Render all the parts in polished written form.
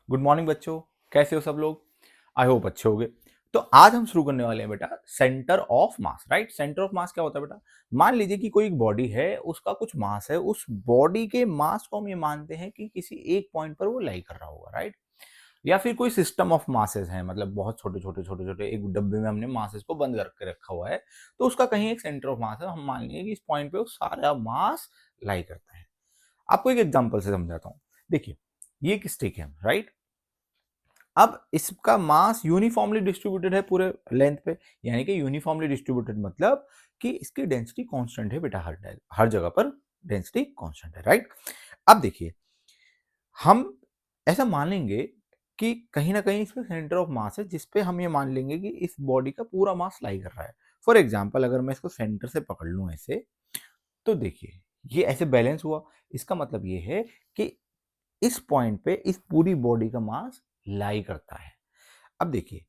Good morning बच्चों, कैसे हो सब लोग। आई होप अच्छे होगे। तो आज हम शुरू करने वाले हैं बेटा centre of mass. Right, centre of मास क्या होता है बेटा? मान लीजिए कि कोई एक बॉडी है, उसका कुछ मास है, उस बॉडी के मास को हम ये मानते हैं कि किसी एक पॉइंट पर वो लाई कर रहा होगा। राइट, या फिर कोई सिस्टम ऑफ मासेस है, मतलब बहुत छोटे छोटे छोटे छोटे एक डब्बे में हमने मासेस को बंद करके रखा हुआ है, तो उसका कहीं एक सेंटर ऑफ मास है। हम मान लेंगे कि इस पॉइंट पे वो सारा मास लाई करता है। आपको एक एग्जांपल से समझाता हूँ। देखिए, ये एक स्टिक है। राइट, अब इसका मास यूनिफॉर्मली डिस्ट्रीब्यूटेड है पूरे लेंथ पे, यानी कि यूनिफॉर्मली डिस्ट्रीब्यूटेड मतलब कि इसकी डेंसिटी कांस्टेंट है बेटा, हर जगह पर डेंसिटी कांस्टेंट है। राइट, अब देखिए, हम ऐसा मानेंगे कि कहीं ना कहीं इसमें सेंटर ऑफ मास है, जिसपे हम ये मान लेंगे कि इस बॉडी का पूरा मास लाई कर रहा है। फॉर एग्जाम्पल, अगर मैं इसको सेंटर से पकड़ लूं ऐसे, तो देखिए ये ऐसे बैलेंस हुआ। इसका मतलब ये है कि इस पॉइंट पे इस पूरी बॉडी का मास लाई करता है। अब देखिए,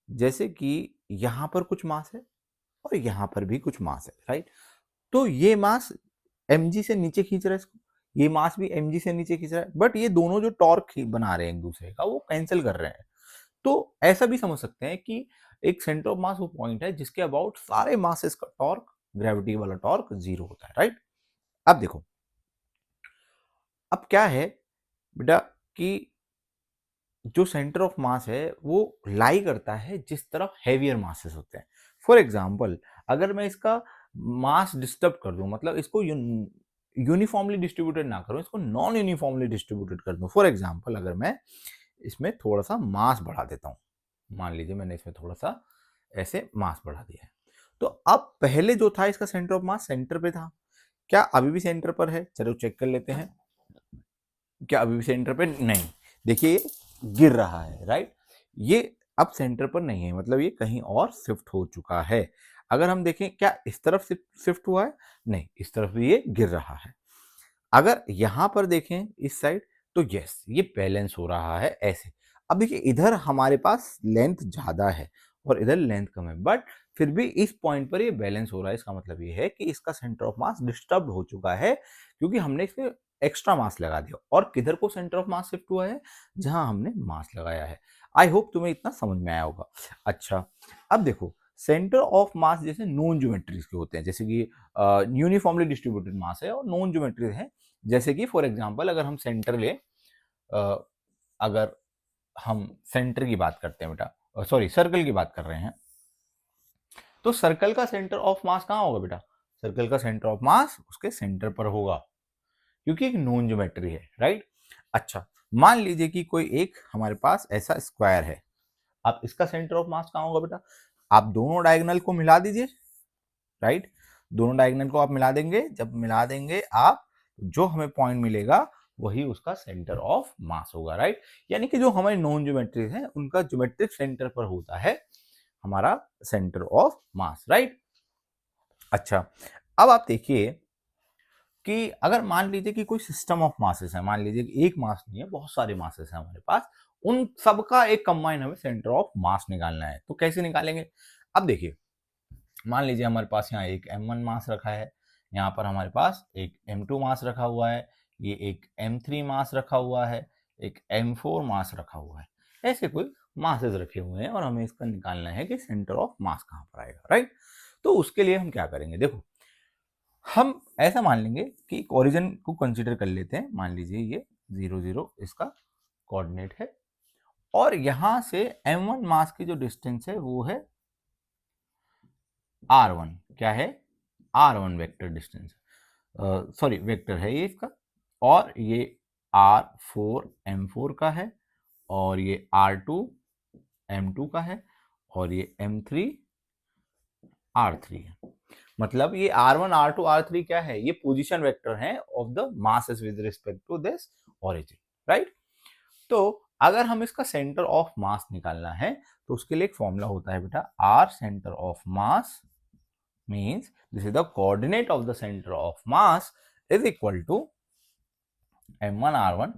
जैसे कि यहां पर कुछ मास है और यहां पर भी कुछ मास है। राइट, तो ये मास mg से नीचे खींच रहा है इसको, ये मास भी mg से नीचे खींच रहा है, बट ये दोनों जो टॉर्क बना रहे हैं एक दूसरे का, वो कैंसिल कर रहे हैं। तो ऐसा भी समझ सकते हैं कि एक सेंटर ऑफ मास वो पॉइंट है जिसके अबाउट सारे मासेस का टॉर्क, ग्रेविटी वाला टॉर्क, जीरो होता है। राइट, अब देखो, अब क्या है बेटा कि जो सेंटर ऑफ मास है वो लाई करता है जिस तरफ हैवियर मासेस होते हैं। फॉर एग्जाम्पल, अगर मैं इसका मास डिस्टर्ब कर दूं, मतलब इसको यूनिफॉर्मली डिस्ट्रीब्यूटेड ना करूं, इसको नॉन यूनिफॉर्मली डिस्ट्रीब्यूटेड कर दूं। फॉर एग्जाम्पल, अगर मैं इसमें थोड़ा सा मास बढ़ा देता हूं, मान लीजिए मैंने इसमें थोड़ा सा ऐसे मास बढ़ा दिया है, तो अब पहले जो था इसका सेंटर ऑफ मास सेंटर पे था, क्या अभी भी सेंटर पर है? चलो चेक कर लेते हैं। क्या अभी भी सेंटर पे नहीं? देखिए ये गिर रहा है। राइट, ये अब सेंटर पर नहीं है, मतलब ये कहीं और शिफ्ट हो चुका है। अगर हम देखें, क्या इस तरफ शिफ्ट हुआ है? नहीं, इस तरफ भी ये गिर रहा है। अगर यहां पर देखें इस साइड, तो यस, ये बैलेंस हो रहा है ऐसे। अब देखिए, इधर हमारे पास लेंथ ज्यादा है और इधर लेंथ कम है, बट फिर भी इस पॉइंट पर ये बैलेंस हो रहा है। इसका मतलब ये है कि इसका सेंटर ऑफ मास डिस्टर्ब हो चुका है, क्योंकि हमने इसमें एक्स्ट्रा मास लगा दिया। और किधर को सेंटर ऑफ मास शिफ्ट हुआ है? जहां हमने मास लगाया है। आई होप तुम्हें इतना समझ में आया होगा। अच्छा, अब देखो, सेंटर ऑफ मास जैसे नॉन ज्योमेट्रीज के होते हैं, जैसे कि यूनिफॉर्मली डिस्ट्रीब्यूटेड मास है और नॉन ज्योमेट्रीज है। जैसे कि फॉर एग्जांपल, अगर हम सेंटर ले, अगर हम सेंटर की बात करते हैं बेटा, सॉरी सर्कल की बात कर रहे हैं, तो सर्कल का सेंटर ऑफ मास कहाँ होगा बेटा? सर्कल का सेंटर ऑफ मास उसके सेंटर पर होगा, क्योंकि एक नॉन ज्योमेट्री है। राइट, अच्छा, मान लीजिए कि कोई एक हमारे पास ऐसा स्क्वायर है। अब इसका सेंटर ऑफ मास कहाँ होगा बेटा? आप दोनों डायगोनल को मिला दीजिए। राइट, दोनों डायगोनल को आप मिला देंगे, जब मिला देंगे आप, जो हमें पॉइंट मिलेगा वही उसका सेंटर ऑफ मास होगा। राइट, यानी कि जो हमारे नॉन ज्योमेट्रिक है उनका ज्योमेट्रिक सेंटर पर होता है हमारा सेंटर ऑफ मास। राइट, अच्छा, अब आप देखिए कि अगर मान लीजिए कि कोई सिस्टम ऑफ मासेस है, मान लीजिए कि एक मास नहीं है, बहुत सारे मासेस हैं हमारे पास, उन सबका एक कंबाइन हमें सेंटर ऑफ मास निकालना है। तो कैसे निकालेंगे? अब देखिए, मान लीजिए हमारे पास यहाँ एक m1 मास रखा है, यहाँ पर हमारे पास एक m2 मास रखा हुआ है, ये एक m3 मास रखा हुआ है, एक m4 मास रखा हुआ है। ऐसे कोई मासेस रखे हुए हैं और हमें इसका निकालना है कि सेंटर ऑफ मास कहाँ पर आएगा। राइट, तो उसके लिए हम क्या करेंगे? देखो, हम ऐसा मान लेंगे कि ओरिजिन को कंसीडर कर लेते हैं। मान लीजिए ये 0 0 इसका कोऑर्डिनेट है, और यहां से m1 मास की जो डिस्टेंस है वो है r1। क्या है? r1 vector distance, sorry vector है ये इसका। और ये r4 m4 का है, और ये r2 m2 का है, और ये m3 r3 है। मतलब ये r1 r2 r3 क्या है? ये पोजीशन वेक्टर है of the masses with respect to this origin. Right, तो अगर हम इसका सेंटर ऑफ मास निकालना है, तो उसके लिए एक फॉर्मूला होता है बेटा, r centre of mass means this is the coordinate of the center of mass is equal to m1 r1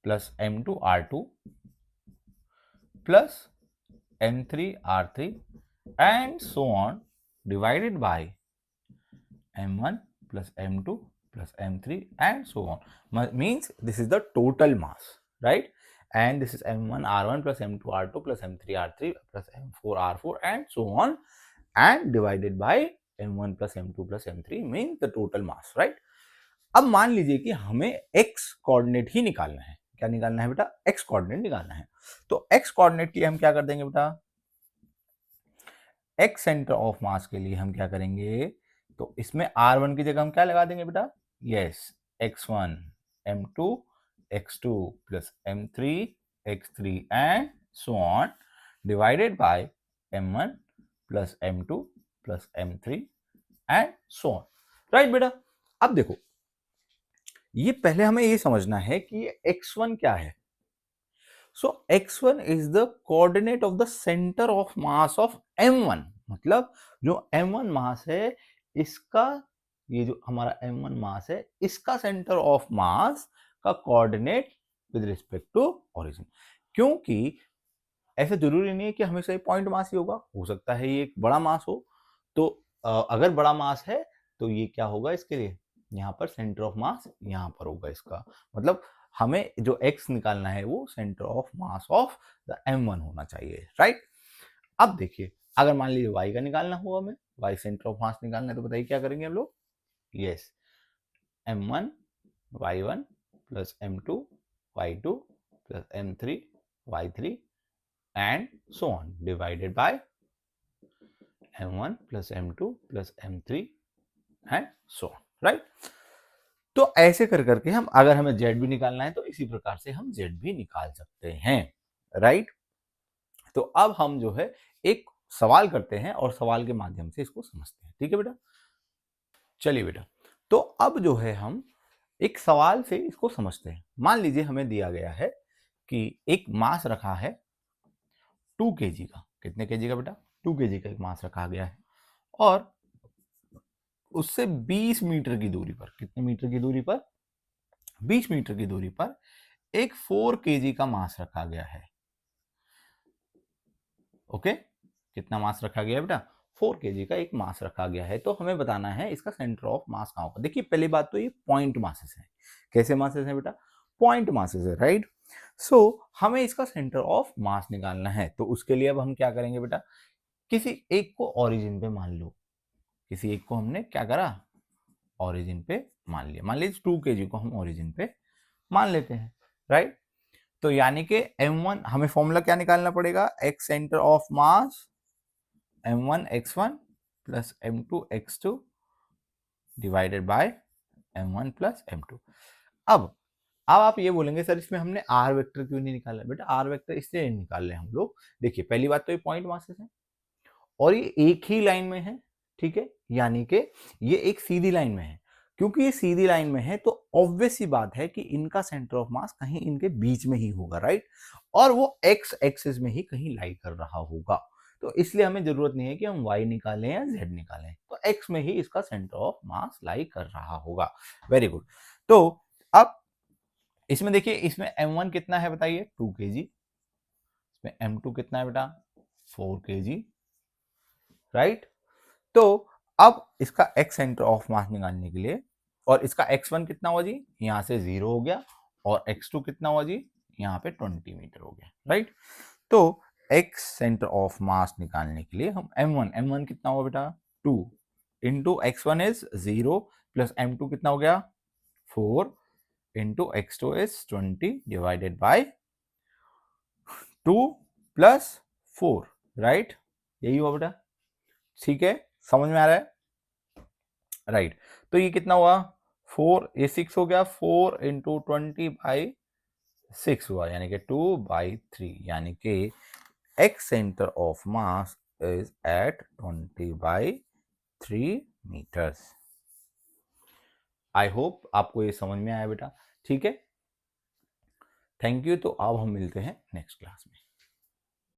plus m2 r2 plus m3 r3 and so on divided by m1 plus m2 plus m3 and so on, means this is the total mass. Right, and this is m1 r1 plus m2 r2 plus m3 r3 plus m4 r4 and so on, and divided by m1 plus m2 plus m3 means the total mass, right? अब मान लीजिए कि हमें x coordinate ही निकालना है। क्या निकालना है बेटा? x कोऑर्डिनेट निकालना है। तो x कोऑर्डिनेट के लिए हम क्या कर देंगे बेटा? x सेंटर ऑफ मास के लिए हम क्या करेंगे? तो इसमें r1 की जगह हम क्या लगा देंगे बेटा? Yes, x1 m2 x2 plus m3 x3 and so on divided by m1 plus m2 plus m3 and so on, right बेटा? अब देखो, ये पहले हमें ये समझना है कि x1 क्या है। सो x1 is the coordinate of the centre of mass of m1, मतलब जो m1 मास है इसका, ये जो हमारा m1 मास है इसका सेंटर ऑफ मास का coordinate with respect to origin. क्योंकि ऐसा जरूरी नहीं है कि हमेशा ये पॉइंट मास ही होगा, हो सकता है ये एक बड़ा मास हो। तो अगर बड़ा मास है तो ये क्या होगा इसके लिए? यहाँ पर सेंटर ऑफ मास यहाँ पर होगा इसका, मतलब हमें जो x निकालना है वो centre of mass of the m1 होना चाहिए, राइट? अब देखिए, अगर मान लीजिए y का निकालना हुआ, हमें y सेंटर ऑफ मास निकालना है, तो बताइए क्या करेंगे हम लोग? Yes, m1 y1 plus m2 y2 plus m3 y3 and so on divided by m1 plus m2 plus m3 and so on, right? तो ऐसे कर करके हम, अगर हमें z भी निकालना है तो इसी प्रकार से हम z भी निकाल सकते हैं, राइट? तो अब हम जो है एक सवाल करते हैं और सवाल के माध्यम से इसको समझते हैं, ठीक है बेटा? चलिए बेटा, तो अब जो है हम एक सवाल से इसको समझते हैं। मान लीजिए हमें दिया गया है कि एक मास रखा है 2 kg का। कितने kg का बेटा? 2 kg का एक मास रखा गया है और उससे 20 मीटर की दूरी पर, कितने मीटर की दूरी पर? 20 मीटर की दूरी पर एक 4 kg का मास रखा गया है। ओके, कितना मास रखा गया है बेटा? 4 kg का एक मास रखा गया है। तो हमें बताना है इसका सेंटर ऑफ मास कहाँ होगा। देखिए, पहली बात तो ये पॉइंट मासेस है। कैसे मासेस है बेटा? पॉइंट मासेस है, राइट? सो हमें इसका सेंटर ऑफ मास निकालना है। तो उसके लिए अब हम क्या करेंगे बेटा? किसी एक को ओरिजिन पे मान लो। किसी एक को हमने क्या करा? ओरिजिन पे मान लिया। मान लीजिए 2 kg को हम ओरिजिन पे मान लेते हैं, राइट? तो यानी कि m1, हमें फॉर्मूला क्या निकालना पड़ेगा? x centre of mass m1 x1 plus m2 x2 divided by m1 plus m2। अब आप ये बोलेंगे सर इसमें हमने r वेक्टर क्यों नहीं निकाला? बेटा r वेक्टर इसलिए नहीं निकाल रहे हम लोग। देखिए, पहली बात तो ये पॉइंट मासेस है और ये एक ही लाइन में है, ठीक है? यानी कि ये एक सीधी लाइन में है। क्योंकि ये सीधी लाइन में है तो ऑब्वियस सी बात है कि इनका सेंटर ऑफ मास कहीं इनके बीच में ही होगा, राइट? और वो एक्स एक्सिस में ही कहीं लाई कर रहा होगा। तो इसलिए हमें जरूरत नहीं है कि हम y निकालें या z निकालें, तो x में ही इसका सेंटर ऑफ मास लाई कर रहा होगा। Very good. तो अब इसमें देखिए, इसमें m1 कितना है बताइए? 2 kg। इसमें m2 कितना है बेटा? 4 kg, राइट? तो अब इसका x सेंटर ऑफ मास निकालने के लिए, और इसका x1 कितना हुआ जी? यहां से 0 हो गया, और x2 कितना हुआ जी? यहाँ पे 20 मीटर हो गया, राइट? तो x सेंटर ऑफ मास निकालने के लिए हम m1 कितना हुआ बेटा? 2 into x1 is 0 plus m2 कितना हो गया? 4 into x2 is 20 divided by 2 plus 4, right? यही हुआ बेटा, ठीक है? समझ में आ रहा है, राइट? तो ये कितना हुआ? 4, ये 6 हो गया। 4 इंटू 20 बाई 6 हुआ, यानी कि 2/3, यानी कि x centre of mass is at 20/3 metres. I hope आपको ये समझ में आया बेटा, ठीक है? Thank you. तो अब हम मिलते हैं नेक्स्ट क्लास में।